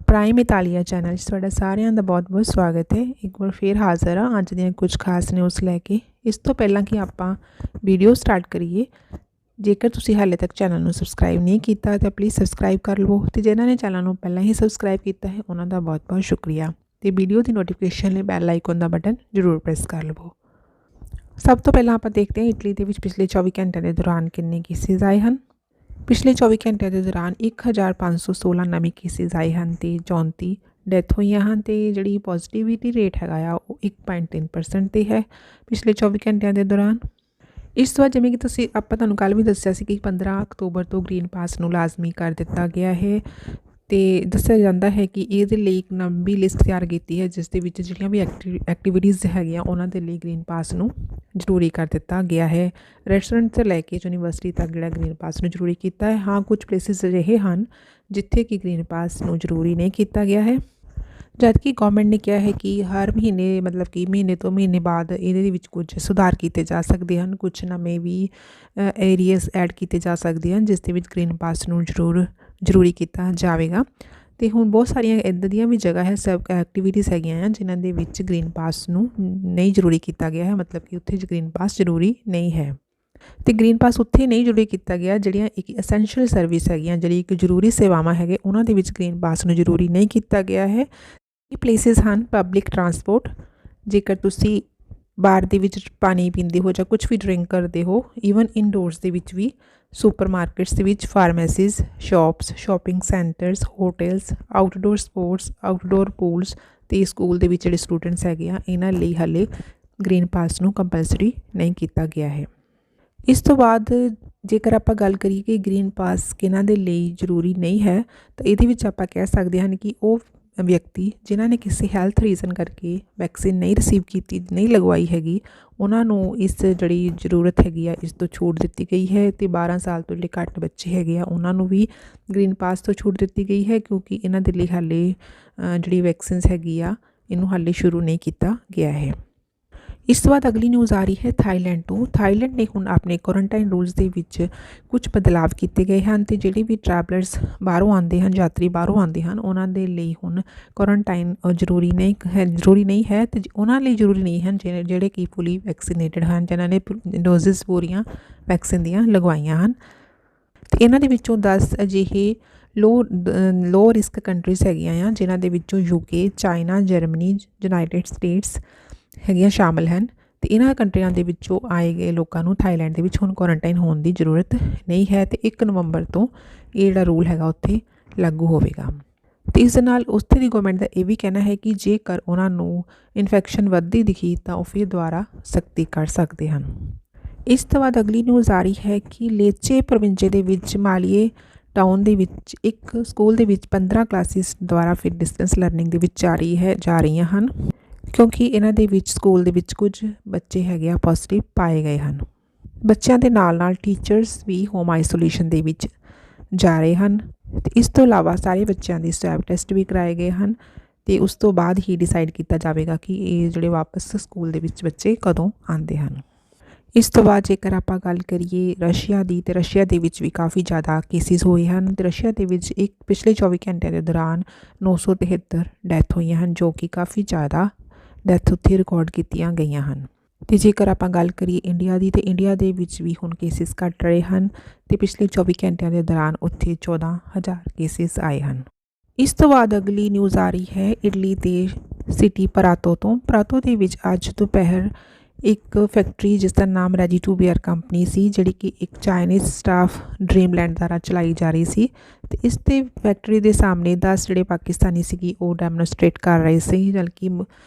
Prime ਇਤਾਲੀਆ channel 'ਚ ਤੁਹਾਡਾ ਸਾਰਿਆਂ ਦਾ ਬਹੁਤ-ਬਹੁਤ ਸਵਾਗਤ ਹੈ। ਇੱਕ ਵਾਰ ਫੇਰ ਹਾਜ਼ਰ ਹਾਂ ਅੱਜ ਦੀਆਂ ਕੁਝ ਖਾਸ ਨਿਊਜ਼ ਲੈ ਕੇ। ਇਸ ਤੋਂ ਪਹਿਲਾਂ ਕਿ ਆਪਾਂ ਵੀਡੀਓ ਸਟਾਰਟ ਕਰੀਏ, ਜੇਕਰ ਤੁਸੀਂ ਹਾਲੇ ਤੱਕ ਚੈਨਲ ਨੂੰ ਸਬਸਕ੍ਰਾਈਬ ਨਹੀਂ ਕੀਤਾ ਤਾਂ ਪਲੀਜ਼ ਸਬਸਕ੍ਰਾਈਬ ਕਰ ਲਵੋ ਤੇ ਜਿਨ੍ਹਾਂ ਨੇ ਚੈਨਲ ਨੂੰ ਪਹਿਲਾਂ ਹੀ ਸਬਸਕ੍ਰਾਈਬ ਕੀਤਾ ਹੈ ਉਹਨਾਂ ਦਾ ਬਹੁਤ-ਬਹੁਤ ਸ਼ੁਕਰੀਆ ਤੇ ਵੀਡੀਓ ਦੀ ਨੋਟੀਫਿਕੇਸ਼ਨ ਲਈ ਬੈਲ ਆਈਕਨ ਦਾ ਬਟਨ ਜ਼ਰੂਰ ਪ੍ਰੈਸ ਕਰ ਲਵੋ। ਸਭ ਤੋਂ ਪਹਿਲਾਂ ਆਪਾਂ ਦੇਖਦੇ ਹਾਂ ਇਟਲੀ ਦੇ ਵਿੱਚ ਪਿਛਲੇ 24 ਘੰਟਿਆਂ ਦੇ ਦੌਰਾਨ ਕਿੰਨੇ ਕੇਸਿਸ ਆਏ ਹਨ। ਪਿਛਲੇ 24 ਘੰਟਿਆਂ ਦੇ ਦੌਰਾਨ 1516 ਨਵੇਂ ਕੇਸਿਸ ਆਏ ਹਨ ਤੇ 34 ਡੈਥ ਹੋਈਆਂ ਹਨ ਤੇ ਜਿਹੜੀ ਪੋਜ਼ਿਟਿਵਿਟੀ ਰੇਟ ਹੈਗਾ ਆ ਉਹ 1.3% ਤੇ ਹੈ ਪਿਛਲੇ 24 ਘੰਟਿਆਂ ਦੇ ਦੌਰਾਨ। ਇਸ ਤੋਂ ਬਾਅਦ ਜਿਵੇਂ ਕਿ ਆਪਾਂ ਤੁਹਾਨੂੰ ਕੱਲ੍ਹ ਵੀ ਦੱਸਿਆ ਸੀ ਕਿ 15 ਅਕਤੂਬਰ ਤੋਂ ਗ੍ਰੀਨ ਪਾਸ ਨੂੰ ਲਾਜ਼ਮੀ ਕਰ ਦਿੱਤਾ ਗਿਆ ਹੈ ਤੇ ਦੱਸਿਆ ਜਾਂਦਾ ਹੈ ਕਿ ਇਹਦੇ ਲਈ ਇੱਕ ਲੰਬੀ ਲਿਸਟ ਤਿਆਰ ਕੀਤੀ ਹੈ ਜਿਸ ਦੇ ਵਿੱਚ ਜਿਹੜੀਆਂ ਵੀ ਐਕਟੀਵਿਟੀਜ਼ ਹੈਗੀਆਂ ਉਹਨਾਂ ਦੇ ਲਈ ਗ੍ਰੀਨ ਪਾਸ ਨੂੰ ਜ਼ਰੂਰੀ ਕਰ ਦਿੱਤਾ ਗਿਆ ਹੈ। ਰੈਸਟੋਰੈਂਟ ਤੋਂ ਲੈ ਕੇ ਯੂਨੀਵਰਸਿਟੀ ਤੱਕ ਜਿਹੜਾ ਗ੍ਰੀਨ ਪਾਸ ਨੂੰ ਜ਼ਰੂਰੀ ਕੀਤਾ ਹੈ। ਹਾਂ, ਕੁਝ ਪਲੇਸਿਸ ਅਜਿਹੇ ਹਨ ਜਿੱਥੇ ਕਿ ਗ੍ਰੀਨ ਪਾਸ ਨੂੰ ਜ਼ਰੂਰੀ ਨਹੀਂ ਕੀਤਾ ਗਿਆ ਹੈ, ਜਦਕਿ ਗੌਰਮੈਂਟ ਨੇ ਕਿਹਾ ਹੈ ਕਿ ਹਰ ਮਹੀਨੇ ਮਤਲਬ ਕਿ ਮਹੀਨੇ ਤੋਂ ਮਹੀਨੇ ਬਾਅਦ ਇਹਦੇ ਵਿੱਚ ਕੁਝ ਸੁਧਾਰ ਕੀਤੇ ਜਾ ਸਕਦੇ ਹਨ, ਕੁਝ ਨਵੇਂ ਵੀ ਏਰੀਆਸ ਐਡ ਕੀਤੇ ਜਾ ਸਕਦੇ ਹਨ ਜਿਸ ਦੇ ਵਿੱਚ ਗ੍ਰੀਨ ਪਾਸ ਨੂੰ ਜ਼ਰੂਰੀ ਕੀਤਾ ਜਾਵੇਗਾ। ਅਤੇ ਹੁਣ ਬਹੁਤ ਸਾਰੀਆਂ ਇੱਦਾਂ ਦੀਆਂ ਵੀ ਜਗ੍ਹਾ ਹੈ, ਸਭ ਐਕਟੀਵਿਟੀਜ਼ ਹੈਗੀਆਂ ਆ ਜਿਨ੍ਹਾਂ ਦੇ ਵਿੱਚ ਗ੍ਰੀਨ ਪਾਸ ਨੂੰ ਨਹੀਂ ਜ਼ਰੂਰੀ ਕੀਤਾ ਗਿਆ ਹੈ, ਮਤਲਬ ਕਿ ਉੱਥੇ ਗ੍ਰੀਨ ਪਾਸ ਜ਼ਰੂਰੀ ਨਹੀਂ ਹੈ। ਅਤੇ ਗ੍ਰੀਨ ਪਾਸ ਉੱਥੇ ਨਹੀਂ ਜ਼ਰੂਰੀ ਕੀਤਾ ਗਿਆ ਜਿਹੜੀਆਂ ਇੱਕ ਐਸੈਂਸ਼ੀਅਲ ਸਰਵਿਸ ਹੈਗੀਆਂ, ਜਿਹੜੀ ਇੱਕ ਜ਼ਰੂਰੀ ਸੇਵਾਵਾਂ ਹੈਗੇ ਉਹਨਾਂ ਦੇ ਵਿੱਚ ਗ੍ਰੀਨ ਪਾਸ ਨੂੰ ਜ਼ਰੂਰੀ ਨਹੀਂ ਕੀਤਾ ਗਿਆ ਹੈ। ਇਹ ਪਲੇਸਿਸ ਹਨ ਪਬਲਿਕ ਟਰਾਂਸਪੋਰਟ, ਜੇਕਰ ਤੁਸੀਂ ਬਾਰ ਦੇ ਵਿੱਚ ਪਾਣੀ ਪੀਂਦੇ ਹੋ ਜਾਂ ਕੁਝ ਵੀ ਡਰਿੰਕ ਕਰਦੇ ਹੋ, ਈਵਨ ਇਨਡੋਰਸ ਦੇ ਵਿੱਚ ਵੀ, ਸੁਪਰ ਮਾਰਕੀਟਸ ਦੇ ਵਿੱਚ, pharmacies, shops, shopping centres, hotels, outdoor sports, outdoor pools ਅਤੇ ਸਕੂਲ ਦੇ ਵਿੱਚ ਜਿਹੜੇ ਸਟੂਡੈਂਟਸ ਹੈਗੇ ਆ ਇਹਨਾਂ ਲਈ ਹਾਲੇ ਗ੍ਰੀਨ ਪਾਸ ਨੂੰ ਕੰਪਲਸਰੀ ਨਹੀਂ ਕੀਤਾ ਗਿਆ ਹੈ। ਇਸ ਤੋਂ ਬਾਅਦ ਜੇਕਰ ਆਪਾਂ ਗੱਲ ਕਰੀਏ ਕਿ ਗ੍ਰੀਨ ਪਾਸ ਕਿਹਨਾਂ ਦੇ ਲਈ ਜ਼ਰੂਰੀ ਨਹੀਂ ਹੈ ਤਾਂ ਇਹਦੇ ਵਿੱਚ ਆਪਾਂ ਕਹਿ ਸਕਦੇ ਹਨ ਕਿ ਉਹ ਵਿਅਕਤੀ ਜਿਨ੍ਹਾਂ ਨੇ ਕਿਸੇ ਹੈਲਥ ਰੀਜ਼ਨ ਕਰਕੇ ਵੈਕਸੀਨ ਨਹੀਂ ਰਿਸੀਵ ਕੀਤੀ, ਨਹੀਂ ਲਗਵਾਈ ਹੈਗੀ, ਉਹਨਾਂ ਨੂੰ ਇਸ ਜਿਹੜੀ ਜ਼ਰੂਰਤ ਹੈਗੀ ਆ ਇਸ ਤੋਂ ਛੂਟ ਦਿੱਤੀ ਗਈ ਹੈ। ਅਤੇ 12 ਸਾਲ ਤੋਂ ਜਿਹੜੇ ਘੱਟ ਬੱਚੇ ਹੈਗੇ ਆ ਉਹਨਾਂ ਨੂੰ ਵੀ ਗ੍ਰੀਨ ਪਾਸ ਤੋਂ ਛੂਟ ਦਿੱਤੀ ਗਈ ਹੈ ਕਿਉਂਕਿ ਇਹਨਾਂ ਦੇ ਲਈ ਹਾਲੇ ਜਿਹੜੀ ਵੈਕਸੀਨਸ ਹੈਗੀ ਆ ਇਹਨੂੰ ਹਾਲੇ ਸ਼ੁਰੂ ਨਹੀਂ ਕੀਤਾ ਗਿਆ ਹੈ। ਇਸ ਤੋਂ ਬਾਅਦ ਅਗਲੀ ਨਿਊਜ਼ ਆ ਰਹੀ ਹੈ ਥਾਈਲੈਂਡ ਤੋਂ। ਥਾਈਲੈਂਡ ਨੇ ਹੁਣ ਆਪਣੇ ਕੁਆਰੰਟਾਈਨ ਰੂਲਸ ਦੇ ਵਿੱਚ ਕੁਝ ਬਦਲਾਵ ਕੀਤੇ ਗਏ ਹਨ ਅਤੇ ਜਿਹੜੇ ਵੀ ਟਰੈਵਲਰਸ ਬਾਹਰੋਂ ਆਉਂਦੇ ਹਨ, ਯਾਤਰੀ ਬਾਹਰੋਂ ਆਉਂਦੇ ਹਨ, ਉਹਨਾਂ ਦੇ ਲਈ ਹੁਣ ਕੁਆਰੰਟਾਈਨ ਜ਼ਰੂਰੀ ਨਹੀਂ ਹੈ ਅਤੇ ਉਹਨਾਂ ਲਈ ਜ਼ਰੂਰੀ ਨਹੀਂ ਹਨ ਜਿਹੜੇ ਕਿ ਫੁਲੀ ਵੈਕਸੀਨੇਟਡ ਹਨ, ਜਿਨ੍ਹਾਂ ਨੇ ਡੋਜ਼ਿਸ ਪੂਰੀਆਂ ਵੈਕਸੀਨ ਦੀਆਂ ਲਗਵਾਈਆਂ ਹਨ। ਅਤੇ ਇਹਨਾਂ ਦੇ ਵਿੱਚੋਂ 10 ਅਜਿਹੇ ਲੋ ਰਿਸਕ ਕੰਟਰੀਜ਼ ਹੈਗੀਆਂ ਆ ਜਿਨ੍ਹਾਂ ਦੇ ਵਿੱਚੋਂ UK, China, Germany, United States ਹੈਗੀਆਂ ਸ਼ਾਮਲ ਹਨ। ਅਤੇ ਇਹਨਾਂ ਕੰਟਰੀਆਂ ਦੇ ਵਿੱਚੋਂ ਆਏ ਗਏ ਲੋਕਾਂ ਨੂੰ ਥਾਈਲੈਂਡ ਦੇ ਵਿੱਚ ਹੁਣ ਕੁਆਰੰਟਾਈਨ ਹੋਣ ਦੀ ਜ਼ਰੂਰਤ ਨਹੀਂ ਹੈ ਅਤੇ 1 ਨਵੰਬਰ ਤੋਂ ਇਹ ਜਿਹੜਾ ਰੂਲ ਹੈਗਾ ਉੱਥੇ ਲਾਗੂ ਹੋਵੇਗਾ। ਅਤੇ ਇਸ ਦੇ ਨਾਲ ਉੱਥੇ ਦੀ ਗੌਰਮੈਂਟ ਦਾ ਇਹ ਵੀ ਕਹਿਣਾ ਹੈ ਕਿ ਜੇਕਰ ਉਹਨਾਂ ਨੂੰ ਇਨਫੈਕਸ਼ਨ ਵੱਧਦੀ ਦਿਖੀ ਤਾਂ ਉਹ ਫਿਰ ਦੁਬਾਰਾ ਸਖਤੀ ਕਰ ਸਕਦੇ ਹਨ। ਇਸ ਤੋਂ ਬਾਅਦ ਅਗਲੀ ਨਿਊਜ਼ ਆ ਰਹੀ ਹੈ ਕਿ ਲੇਚੇ ਪ੍ਰੋਵਿੰਸ ਦੇ ਵਿੱਚ ਮਾਲੀਏ ਟਾਊਨ ਦੇ ਵਿੱਚ ਇੱਕ ਸਕੂਲ ਦੇ ਵਿੱਚ 15 ਕਲਾਸਿਸ ਦੁਆਰਾ ਫਿਰ ਡਿਸਟੈਂਸ ਲਰਨਿੰਗ ਦੇ ਵਿੱਚ ਜਾ ਰਹੀਆਂ ਹਨ ਕਿਉਂਕਿ ਇਹਨਾਂ ਦੇ ਵਿੱਚ ਸਕੂਲ ਦੇ ਵਿੱਚ ਕੁਝ ਬੱਚੇ ਹੈਗੇ ਆ ਪੋਜ਼ੀਟਿਵ ਪਾਏ ਗਏ ਹਨ। ਬੱਚਿਆਂ ਦੇ ਨਾਲ ਟੀਚਰਸ ਵੀ ਹੋਮ ਆਈਸੋਲੇਸ਼ਨ ਦੇ ਵਿੱਚ ਜਾ ਰਹੇ ਹਨ ਅਤੇ ਇਸ ਤੋਂ ਇਲਾਵਾ ਸਾਰੇ ਬੱਚਿਆਂ ਦੇ ਸਵੈਬ ਟੈਸਟ ਵੀ ਕਰਾਏ ਗਏ ਹਨ ਅਤੇ ਉਸ ਤੋਂ ਬਾਅਦ ਹੀ ਡਿਸਾਈਡ ਕੀਤਾ ਜਾਵੇਗਾ ਕਿ ਇਹ ਜਿਹੜੇ ਵਾਪਸ ਸਕੂਲ ਦੇ ਵਿੱਚ ਬੱਚੇ ਕਦੋਂ ਆਉਂਦੇ ਹਨ। ਇਸ ਤੋਂ ਬਾਅਦ ਜੇਕਰ ਆਪਾਂ ਗੱਲ ਕਰੀਏ ਰਸ਼ੀਆ ਦੀ, ਅਤੇ ਰਸ਼ੀਆ ਦੇ ਵਿੱਚ ਵੀ ਕਾਫੀ ਜ਼ਿਆਦਾ ਕੇਸਿਸ ਹੋਏ ਹਨ ਅਤੇ ਰਸ਼ੀਆ ਦੇ ਵਿੱਚ ਪਿਛਲੇ 24 ਘੰਟਿਆਂ ਦੇ ਦੌਰਾਨ 973 ਡੈਥ ਹੋਈਆਂ ਹਨ, ਜੋ ਕਿ ਕਾਫੀ ਜ਼ਿਆਦਾ ਡੈਥ ਉੱਥੇ ਰਿਕਾਰਡ ਕੀਤੀਆਂ ਗਈਆਂ ਹਨ। ਅਤੇ ਜੇਕਰ ਆਪਾਂ ਗੱਲ ਕਰੀਏ ਇੰਡੀਆ ਦੀ, ਅਤੇ ਇੰਡੀਆ ਦੇ ਵਿੱਚ ਵੀ ਹੁਣ ਕੇਸਿਸ ਘੱਟ ਰਹੇ ਹਨ ਅਤੇ ਪਿਛਲੇ 24 ਘੰਟਿਆਂ ਦੇ ਦੌਰਾਨ ਉੱਥੇ 14,000 ਕੇਸਿਸ ਆਏ ਹਨ। ਇਸ ਤੋਂ ਬਾਅਦ ਅਗਲੀ ਨਿਊਜ਼ ਆ ਰਹੀ ਹੈ ਇਟਲੀ ਦੇ ਸਿਟੀ ਪਰਾਤੋ ਤੋਂ। ਪਰਾਤੋ ਦੇ ਵਿੱਚ ਅੱਜ ਦੁਪਹਿਰ ਇੱਕ ਫੈਕਟਰੀ ਜਿਸ ਦਾ ਨਾਮ ਰੈਡੀ ਟੂ ਬੀਅਰ ਕੰਪਨੀ ਸੀ, ਜਿਹੜੀ ਕਿ ਇੱਕ ਚਾਈਨੀਜ਼ ਸਟਾਫ ਡ੍ਰੀਮਲੈਂਡ ਦੁਆਰਾ ਚਲਾਈ ਜਾ ਰਹੀ ਸੀ ਅਤੇ ਇਸ ਦੇ ਫੈਕਟਰੀ ਦੇ ਸਾਹਮਣੇ 10 ਜਿਹੜੇ ਪਾਕਿਸਤਾਨੀ ਸੀਗੇ ਉਹ ਡੈਮੋਨਸਟ੍ਰੇਟ ਕਰ ਰਹੇ ਸੀ, ਬਲਕਿ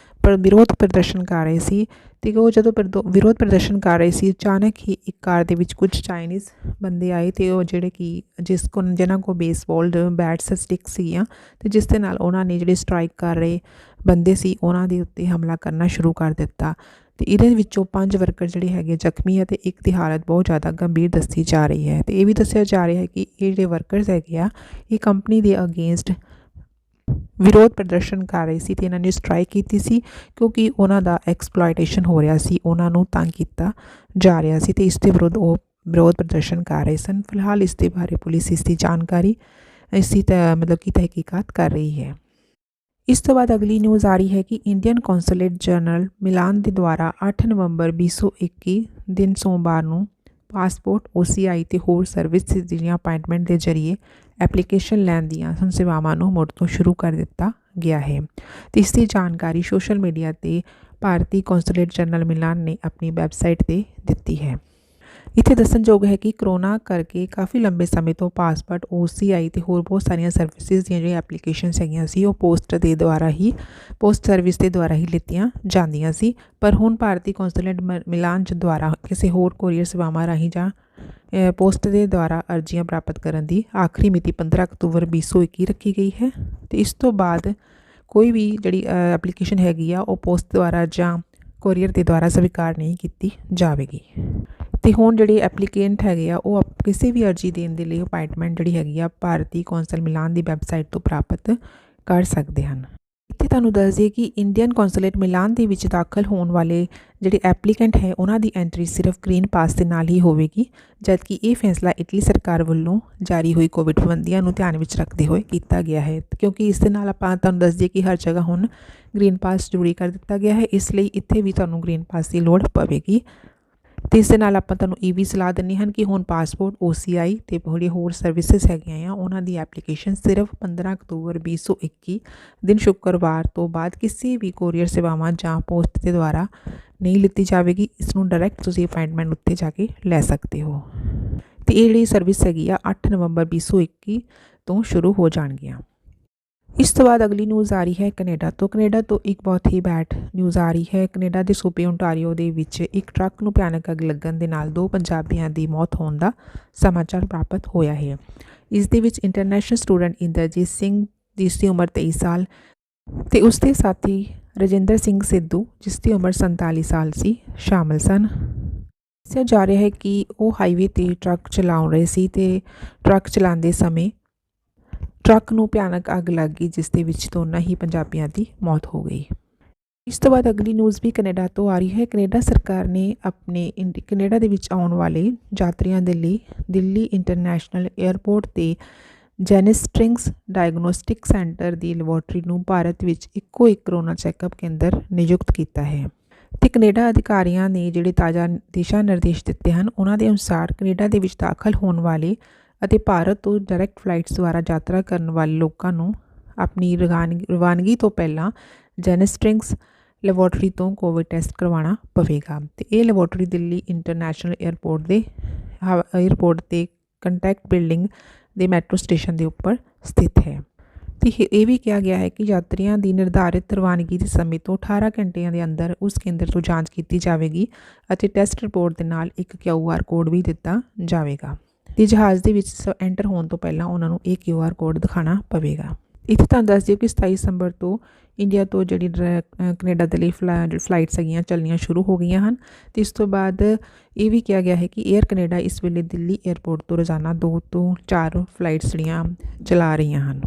ਵਿਰੋਧ ਪ੍ਰਦਰਸ਼ਨ ਕਰ ਰਹੇ ਸੀ। ਅਤੇ ਉਹ ਜਦੋਂ ਵਿਰੋਧ ਪ੍ਰਦਰਸ਼ਨ ਕਰ ਰਹੇ ਸੀ ਅਚਾਨਕ ਹੀ ਇੱਕ ਕਾਰ ਦੇ ਵਿੱਚ ਕੁਝ ਚਾਈਨੀਜ਼ ਬੰਦੇ ਆਏ ਅਤੇ ਉਹ ਜਿਹੜੇ ਕਿ ਜਿਨ੍ਹਾਂ ਕੋਲ ਬੇਸਬਾਲ ਬੈਟਸ ਸਟਿਕਸ ਸੀਗੀਆਂ ਅਤੇ ਜਿਸ ਦੇ ਨਾਲ ਉਹਨਾਂ ਨੇ ਜਿਹੜੇ ਸਟ੍ਰਾਈਕ ਕਰ ਰਹੇ ਬੰਦੇ ਸੀ ਉਹਨਾਂ ਦੇ ਉੱਤੇ ਹਮਲਾ ਕਰਨਾ ਸ਼ੁਰੂ ਕਰ ਦਿੱਤਾ। ਅਤੇ ਇਹਦੇ ਵਿੱਚੋਂ 5 ਵਰਕਰ ਜਿਹੜੇ ਹੈਗੇ ਜ਼ਖਮੀ ਹੈ ਅਤੇ ਇੱਕ ਦੀ ਹਾਲਤ ਬਹੁਤ ਜ਼ਿਆਦਾ ਗੰਭੀਰ ਦੱਸੀ ਜਾ ਰਹੀ ਹੈ। ਅਤੇ ਇਹ ਵੀ ਦੱਸਿਆ ਜਾ ਰਿਹਾ ਹੈ ਕਿ ਇਹ ਜਿਹੜੇ ਵਰਕਰਸ ਹੈਗੇ ਆ ਇਹ ਕੰਪਨੀ ਦੇ ਅਗੇਂਸਟ ਵਿਰੋਧ ਪ੍ਰਦਰਸ਼ਨ ਕਰ ਰਹੇ ਸੀ ਅਤੇ ਇਹਨਾਂ ਨੇ ਸਟ੍ਰਾਈਕ ਕੀਤੀ ਸੀ ਕਿਉਂਕਿ ਉਹਨਾਂ ਦਾ ਐਕਸਪਲੋਇਟੇਸ਼ਨ ਹੋ ਰਿਹਾ ਸੀ, ਉਹਨਾਂ ਨੂੰ ਤੰਗ ਕੀਤਾ ਜਾ ਰਿਹਾ ਸੀ ਅਤੇ ਇਸ ਦੇ ਵਿਰੁੱਧ ਉਹ ਵਿਰੋਧ ਪ੍ਰਦਰਸ਼ਨ ਕਰ ਰਹੇ ਸਨ। ਫਿਲਹਾਲ ਇਸ ਦੇ ਬਾਰੇ ਪੁਲਿਸ ਇਸ ਦੀ ਜਾਣਕਾਰੀ ਤਹਿਕੀਕਾਤ ਕਰ ਰਹੀ ਹੈ। इस तो बाद अगली न्यूज़ आ रही है कि इंडियन कौंसलेट जनरल मिलान के द्वारा 8 नवंबर 2021 दिन सोमवार ਨੂੰ ਪਾਸਪੋਰਟ OCI ਤੇ ਹੋਰ ਸਰਵਿਸ ਦੀਆਂ ਅਪਾਇੰਟਮੈਂਟ ਦੇ ਜ਼ਰੀਏ ਐਪਲੀਕੇਸ਼ਨ ਲੈਣ ਦੀਆਂ ਸੇਵਾਵਾਂ ਨੂੰ ਮੁੜ ਤੋਂ ਸ਼ੁਰੂ ਕਰ ਦਿੱਤਾ ਗਿਆ ਹੈ। ਤੇ ਇਸ ਦੀ ਜਾਣਕਾਰੀ ਸੋਸ਼ਲ ਮੀਡੀਆ ਤੇ ਭਾਰਤੀ ਕੌਂਸਲੇਟ ਜਨਰਲ ਮਿਲਾਨ ਨੇ ਆਪਣੀ ਵੈਬਸਾਈਟ ਤੇ ਦਿੱਤੀ ਹੈ। ਇੱਥੇ ਦੱਸਣਯੋਗ ਹੈ ਕਿ ਕਰੋਨਾ ਕਰਕੇ ਕਾਫੀ ਲੰਬੇ ਸਮੇਂ ਤੋਂ ਪਾਸਪੋਰਟ OCI ਤੇ ਹੋਰ ਬਹੁਤ ਸਾਰੀਆਂ ਸਰਵਿਸਿਜ਼ ਦੀਆਂ ਜਿਹੜੀਆਂ ਐਪਲੀਕੇਸ਼ਨਸ ਹੈਗੀਆਂ ਸੀ ਉਹ ਪੋਸਟ ਸਰਵਿਸ ਦੇ ਦੁਆਰਾ ਹੀ ਲਿੱਤੀਆਂ ਜਾਂਦੀਆਂ ਸੀ। ਪਰ ਹੁਣ ਭਾਰਤੀ ਕੌਂਸਲੇਟ ਮਿਲਾਨ ਦੁਆਰਾ ਕਿਸੇ ਹੋਰ ਕੋਰੀਅਰ ਸੇਵਾਵਾਂ ਰਾਹੀਂ ਜਾਂ ਪੋਸਟ ਦੇ ਦੁਆਰਾ ਅਰਜ਼ੀਆਂ ਪ੍ਰਾਪਤ ਕਰਨ ਦੀ ਆਖਰੀ ਮਿਤੀ 15 ਅਕਤੂਬਰ 2021 ਰੱਖੀ ਗਈ ਹੈ। ਤੇ ਇਸ ਤੋਂ ਬਾਅਦ ਕੋਈ ਵੀ ਜਿਹੜੀ ਐਪਲੀਕੇਸ਼ਨ ਹੈਗੀ ਆ ਉਹ ਪੋਸਟ ਦੁਆਰਾ ਜਾਂ ਕੋਰੀਅਰ ਦੇ ਦੁਆਰਾ ਸਵੀਕਾਰ ਨਹੀਂ ਕੀਤੀ ਜਾਵੇਗੀ। ਤੇ ਹੁਣ ਜਿਹੜੇ ਐਪਲੀਕੈਂਟ ਹੈਗੇ ਆ ਉਹ ਕਿਸੇ ਵੀ ਅਰਜ਼ੀ ਦੇਣ ਦੇ ਲਈ ਅਪਾਇੰਟਮੈਂਟ ਜਿਹੜੀ ਹੈਗੀ ਆ ਭਾਰਤੀ ਕੌਂਸਲ ਮਿਲਾਨ ਦੀ ਵੈਬਸਾਈਟ ਤੋਂ ਪ੍ਰਾਪਤ ਕਰ ਸਕਦੇ ਹਨ। ਇੱਥੇ ਤੁਹਾਨੂੰ ਦੱਸ ਦਈਏ ਕਿ ਇੰਡੀਅਨ ਕੌਂਸਲੇਟ ਮਿਲਾਨ ਦੇ ਵਿੱਚ ਦਾਖਲ ਹੋਣ ਵਾਲੇ ਜਿਹੜੇ ਐਪਲੀਕੈਂਟ ਹੈ ਉਹਨਾਂ ਦੀ ਐਂਟਰੀ ਸਿਰਫ ਗ੍ਰੀਨ ਪਾਸ ਦੇ ਨਾਲ ਹੀ ਹੋਵੇਗੀ, ਜਦਕਿ ਇਹ ਫੈਸਲਾ ਇਟਲੀ ਸਰਕਾਰ ਵੱਲੋਂ ਜਾਰੀ ਹੋਈ ਕੋਵਿਡ ਪਾਬੰਦੀਆਂ ਨੂੰ ਧਿਆਨ ਵਿੱਚ ਰੱਖਦੇ ਹੋਏ ਕੀਤਾ ਗਿਆ ਹੈ। ਕਿਉਂਕਿ ਇਸ ਦੇ ਨਾਲ ਆਪਾਂ ਤੁਹਾਨੂੰ ਦੱਸ ਦਈਏ ਕਿ ਹਰ ਜਗ੍ਹਾ ਹੁਣ ਗ੍ਰੀਨ ਪਾਸ ਜ਼ਰੂਰੀ ਕਰ ਦਿੱਤਾ ਗਿਆ ਹੈ, ਇਸ ਲਈ ਇੱਥੇ ਵੀ ਤੁਹਾਨੂੰ ਗ੍ਰੀਨ ਪਾਸ ਦੀ ਲੋੜ ਪਵੇਗੀ। ਤੇ ਇਸ ਦੇ ਨਾਲ ਆਪਾਂ ਤੁਹਾਨੂੰ ਇਹ ਵੀ ਸਲਾਹ ਦਿੰਦੇ ਹਨ ਕਿ ਹੁਣ ਪਾਸਪੋਰਟ OCI ਤੇ ਜਿਹੜੀ ਹੋਰ ਸਰਵਿਸਿਜ਼ ਹੈਗੀਆਂ ਆ ਉਹਨਾਂ ਦੀ ਐਪਲੀਕੇਸ਼ਨ ਸਿਰਫ 15 ਅਕਤੂਬਰ 2021 ਦਿਨ ਸ਼ੁੱਕਰਵਾਰ ਤੋਂ ਬਾਅਦ ਕਿਸੇ ਵੀ ਕੋਰੀਅਰ ਸੇਵਾਵਾਂ ਜਾਂ ਪੋਸਟ ਦੇ ਦੁਆਰਾ ਨਹੀਂ ਲਿੱਤੀ ਜਾਵੇਗੀ। ਇਸ ਨੂੰ ਡਾਇਰੈਕਟ ਤੁਸੀਂ ਅਪਾਇੰਟਮੈਂਟ ਉੱਤੇ ਜਾ ਕੇ ਲੈ ਸਕਦੇ ਹੋ। ਤੇ ਇਹ ਜਿਹੜੀ ਸਰਵਿਸ ਹੈਗੀ ਆ 8 ਨਵੰਬਰ 2021 ਤੋਂ ਸ਼ੁਰੂ ਹੋ ਜਾਣਗੀਆਂ। ਇਸ ਤੋਂ ਬਾਅਦ ਅਗਲੀ ਨਿਊਜ਼ ਆ ਰਹੀ ਹੈ ਕੈਨੇਡਾ ਤੋਂ ਇੱਕ ਬਹੁਤ ਹੀ ਬੈਡ ਨਿਊਜ਼ ਆ ਰਹੀ ਹੈ। ਕੈਨੇਡਾ ਦੇ ਸੂਬੇ ਓਨਟਾਰੀਓ ਦੇ ਵਿੱਚ ਇੱਕ ਟਰੱਕ ਨੂੰ ਭਿਆਨਕ ਅੱਗ ਲੱਗਣ ਦੇ ਨਾਲ 2 ਪੰਜਾਬੀਆਂ ਦੀ ਮੌਤ ਹੋਣ ਦਾ ਸਮਾਚਾਰ ਪ੍ਰਾਪਤ ਹੋਇਆ ਹੈ। ਇਸ ਦੇ ਵਿੱਚ ਇੰਟਰਨੈਸ਼ਨਲ ਸਟੂਡੈਂਟ ਇੰਦਰਜੀਤ ਸਿੰਘ ਜਿਸ ਦੀ ਉਮਰ 23 ਸਾਲ ਤੇ ਉਸ ਦੇ ਸਾਥੀ ਰਜਿੰਦਰ ਸਿੰਘ ਸਿੱਧੂ ਜਿਸ ਦੀ ਉਮਰ 47 ਸਾਲ ਸੀ ਸ਼ਾਮਲ ਸਨ। ਦੱਸਿਆ ਜਾ ਰਿਹਾ ਹੈ ਕਿ ਉਹ ਹਾਈਵੇ 'ਤੇ ਟਰੱਕ ਚਲਾ ਰਹੇ ਸੀ ਤੇ ਟਰੱਕ ਚਲਾਉਂਦੇ ਸਮੇਂ ਟਰੱਕ ਨੂੰ ਭਿਆਨਕ ਅੱਗ ਲੱਗ ਗਈ, ਜਿਸ ਦੇ ਵਿੱਚ ਦੋਨਾਂ ਹੀ ਪੰਜਾਬੀਆਂ ਦੀ ਮੌਤ ਹੋ ਗਈ। ਇਸ ਤੋਂ ਬਾਅਦ ਅਗਲੀ ਨਿਊਜ਼ ਵੀ ਕੈਨੇਡਾ ਤੋਂ ਆ ਰਹੀ ਹੈ। ਕੈਨੇਡਾ ਸਰਕਾਰ ਨੇ ਕੈਨੇਡਾ ਦੇ ਵਿੱਚ ਆਉਣ ਵਾਲੇ ਯਾਤਰੀਆਂ ਦੇ ਲਈ ਦਿੱਲੀ ਇੰਟਰਨੈਸ਼ਨਲ ਏਅਰਪੋਰਟ 'ਤੇ ਜੈਨਿਸਟ੍ਰਿੰਗਸ ਡਾਇਗਨੋਸਟਿਕ ਸੈਂਟਰ ਦੀ ਲੈਬੋਰੇਟਰੀ ਨੂੰ ਭਾਰਤ ਵਿੱਚ ਇੱਕੋ ਇੱਕ ਕਰੋਨਾ ਚੈੱਕਅਪ ਕੇਂਦਰ ਨਿਯੁਕਤ ਕੀਤਾ ਹੈ। ਤੇ ਕੈਨੇਡਾ ਅਧਿਕਾਰੀਆਂ ਨੇ ਜਿਹੜੇ ਤਾਜ਼ਾ ਦਿਸ਼ਾ ਨਿਰਦੇਸ਼ ਦਿੱਤੇ ਹਨ ਉਹਨਾਂ ਦੇ ਅਨੁਸਾਰ ਕੈਨੇਡਾ ਦੇ ਵਿੱਚ ਦਾਖਲ ਹੋਣ ਵਾਲੇ ਅਤੇ ਭਾਰਤ ਤੋਂ ਡਾਇਰੈਕਟ ਫਲਾਈਟਸ ਦੁਆਰਾ ਯਾਤਰਾ ਕਰਨ ਵਾਲੇ ਲੋਕਾਂ ਨੂੰ ਆਪਣੀ ਰਵਾਨਗੀ ਤੋਂ ਪਹਿਲਾਂ ਜੈਨਿਸਟ੍ਰਿੰਗਸ ਲੈਬੋਰੇਟਰੀ ਤੋਂ ਕੋਵਿਡ ਟੈਸਟ ਕਰਵਾਉਣਾ ਪਵੇਗਾ। ਤੇ ਇਹ ਲੈਬੋਰੇਟਰੀ ਦਿੱਲੀ ਇੰਟਰਨੈਸ਼ਨਲ ਏਅਰਪੋਰਟ ਦੇ ਕੰਟੈਕਟ ਬਿਲਡਿੰਗ ਦੇ ਮੈਟਰੋ ਸਟੇਸ਼ਨ ਦੇ ਉੱਪਰ ਸਥਿਤ ਹੈ। ਤੇ ਇਹ ਵੀ ਕਿਹਾ ਗਿਆ ਹੈ ਕਿ ਯਾਤਰੀਆਂ ਦੀ ਨਿਰਧਾਰਿਤ ਰਵਾਨਗੀ ਦੇ ਸਮੇਂ ਤੋਂ 18 ਘੰਟਿਆਂ ਦੇ ਅੰਦਰ ਉਸ ਕੇਂਦਰ ਤੋਂ ਜਾਂਚ ਕੀਤੀ ਜਾਵੇਗੀ ਅਤੇ ਟੈਸਟ ਰਿਪੋਰਟ ਦੇ ਨਾਲ ਇੱਕ QR ਕੋਡ ਵੀ ਦਿੱਤਾ ਜਾਵੇਗਾ। ਤੇ ਜਹਾਜ਼ ਦੇ ਵਿੱਚ ਐਂਟਰ ਹੋਣ ਤੋਂ ਪਹਿਲਾਂ ਉਹਨਾਂ ਨੂੰ ਇਹ QR ਕੋਡ ਦਿਖਾਉਣਾ ਪਵੇਗਾ। ਇੱਥੇ ਤੁਹਾਨੂੰ ਦੱਸ ਦਿਓ ਕਿ 27 ਦਸੰਬਰ ਤੋਂ ਇੰਡੀਆ ਤੋਂ ਜਿਹੜੀ ਕੈਨੇਡਾ ਦੇ ਲਈ ਫਲਾਈਟਸ ਹੈਗੀਆਂ ਚੱਲਣੀਆਂ ਸ਼ੁਰੂ ਹੋ ਗਈਆਂ ਹਨ। ਤੇ ਇਸ ਤੋਂ ਬਾਅਦ ਇਹ ਵੀ ਕਿਹਾ ਗਿਆ ਹੈ ਕਿ ਏਅਰ ਕੈਨੇਡਾ ਇਸ ਵੇਲੇ ਦਿੱਲੀ ਏਅਰਪੋਰਟ ਤੋਂ ਰੋਜ਼ਾਨਾ 2 ਤੋਂ 4 ਫਲਾਈਟਸ ਜਿਹੜੀਆਂ ਚਲਾ ਰਹੀਆਂ ਹਨ।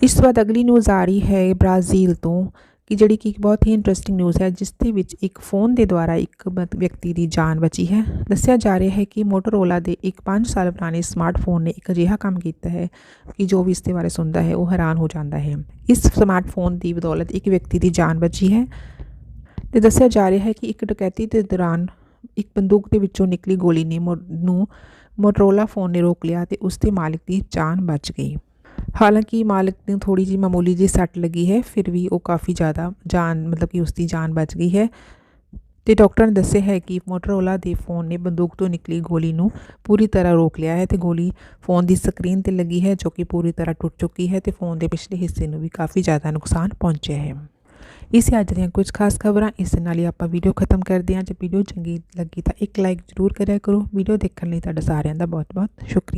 ਇਸ ਤੋਂ ਬਾਅਦ ਅਗਲੀ ਨਿਊਜ਼ ਆ ਰਹੀ ਹੈ ਬ੍ਰਾਜ਼ੀਲ ਤੋਂ ਕਿ ਜਿਹੜੀ ਕਿ ਇੱਕ ਬਹੁਤ ਹੀ ਇੰਟਰਸਟਿੰਗ ਨਿਊਜ਼ ਹੈ, ਜਿਸ ਦੇ ਵਿੱਚ ਇੱਕ ਫੋਨ ਦੇ ਦੁਆਰਾ ਇੱਕ ਵਿਅਕਤੀ ਦੀ ਜਾਨ ਬਚੀ ਹੈ। ਦੱਸਿਆ ਜਾ ਰਿਹਾ ਹੈ ਕਿ ਮੋਟੋਰੋਲਾ ਦੇ ਇੱਕ 5 ਸਾਲ ਪੁਰਾਣੇ ਸਮਾਰਟਫੋਨ ਨੇ ਇੱਕ ਅਜਿਹਾ ਕੰਮ ਕੀਤਾ ਹੈ ਕਿ ਜੋ ਵੀ ਇਸ ਦੇ ਬਾਰੇ ਸੁਣਦਾ ਹੈ ਉਹ ਹੈਰਾਨ ਹੋ ਜਾਂਦਾ ਹੈ। ਇਸ ਸਮਾਰਟਫੋਨ ਦੀ ਬਦੌਲਤ ਇੱਕ ਵਿਅਕਤੀ ਦੀ ਜਾਨ ਬਚੀ ਹੈ। ਤੇ ਦੱਸਿਆ ਜਾ ਰਿਹਾ ਹੈ ਕਿ ਇੱਕ ਡਕੈਤੀ ਦੇ ਦੌਰਾਨ ਇੱਕ ਬੰਦੂਕ ਦੇ ਵਿੱਚੋਂ ਨਿਕਲੀ ਗੋਲੀ ਨੇ ਮੋਟੋਰੋਲਾ ਫੋਨ ਨੇ ਰੋਕ ਲਿਆ ਤੇ ਉਸ ਦੇ ਮਾਲਿਕ ਦੀ ਜਾਨ ਬਚ ਗਈ। ਹਾਲਾਂਕਿ ਮਾਲਕ ਨੂੰ ਥੋੜ੍ਹੀ ਜਿਹੀ ਮਾਮੂਲੀ ਜਿਹੀ ਸੱਟ ਲੱਗੀ ਹੈ, ਫਿਰ ਵੀ ਉਹ ਕਾਫੀ ਜ਼ਿਆਦਾ ਕਿ ਉਸ ਦੀ ਜਾਨ ਬਚ ਗਈ ਹੈ। ਤੇ ਡਾਕਟਰ ਨੇ ਦੱਸਿਆ ਹੈ ਕਿ ਮੋਟੋਰੋਲਾ ਦੇ ਫੋਨ ਨੇ ਬੰਦੂਕ ਤੋਂ ਨਿਕਲੀ ਗੋਲੀ ਨੂੰ ਪੂਰੀ ਤਰ੍ਹਾਂ ਰੋਕ ਲਿਆ ਹੈ ਤੇ ਗੋਲੀ ਫੋਨ ਦੀ ਸਕਰੀਨ 'ਤੇ ਲੱਗੀ ਹੈ ਜੋ ਕਿ ਪੂਰੀ ਤਰ੍ਹਾਂ ਟੁੱਟ ਚੁੱਕੀ ਹੈ ਤੇ ਫੋਨ ਦੇ ਪਿਛਲੇ ਹਿੱਸੇ ਨੂੰ ਵੀ ਕਾਫੀ ਜ਼ਿਆਦਾ ਨੁਕਸਾਨ ਪਹੁੰਚਿਆ ਹੈ। ਇਸ ਅੱਜ ਦੀਆਂ ਕੁਝ ਖਾਸ ਖਬਰਾਂ। ਇਸ ਨਾਲ ਹੀ ਆਪਾਂ ਵੀਡੀਓ ਖਤਮ ਕਰਦੇ ਹਾਂ। ਜੇ ਵੀਡੀਓ ਚੰਗੀ ਲੱਗੀ ਤਾਂ ਇੱਕ ਲਾਈਕ ਜ਼ਰੂਰ ਕਰਿਆ ਕਰੋ। ਵੀਡੀਓ ਦੇਖਣ ਲਈ ਤੁਹਾਡਾ ਸਾਰਿਆਂ ਦਾ ਬਹੁਤ ਬਹੁਤ ਸ਼ੁਕਰੀਆ।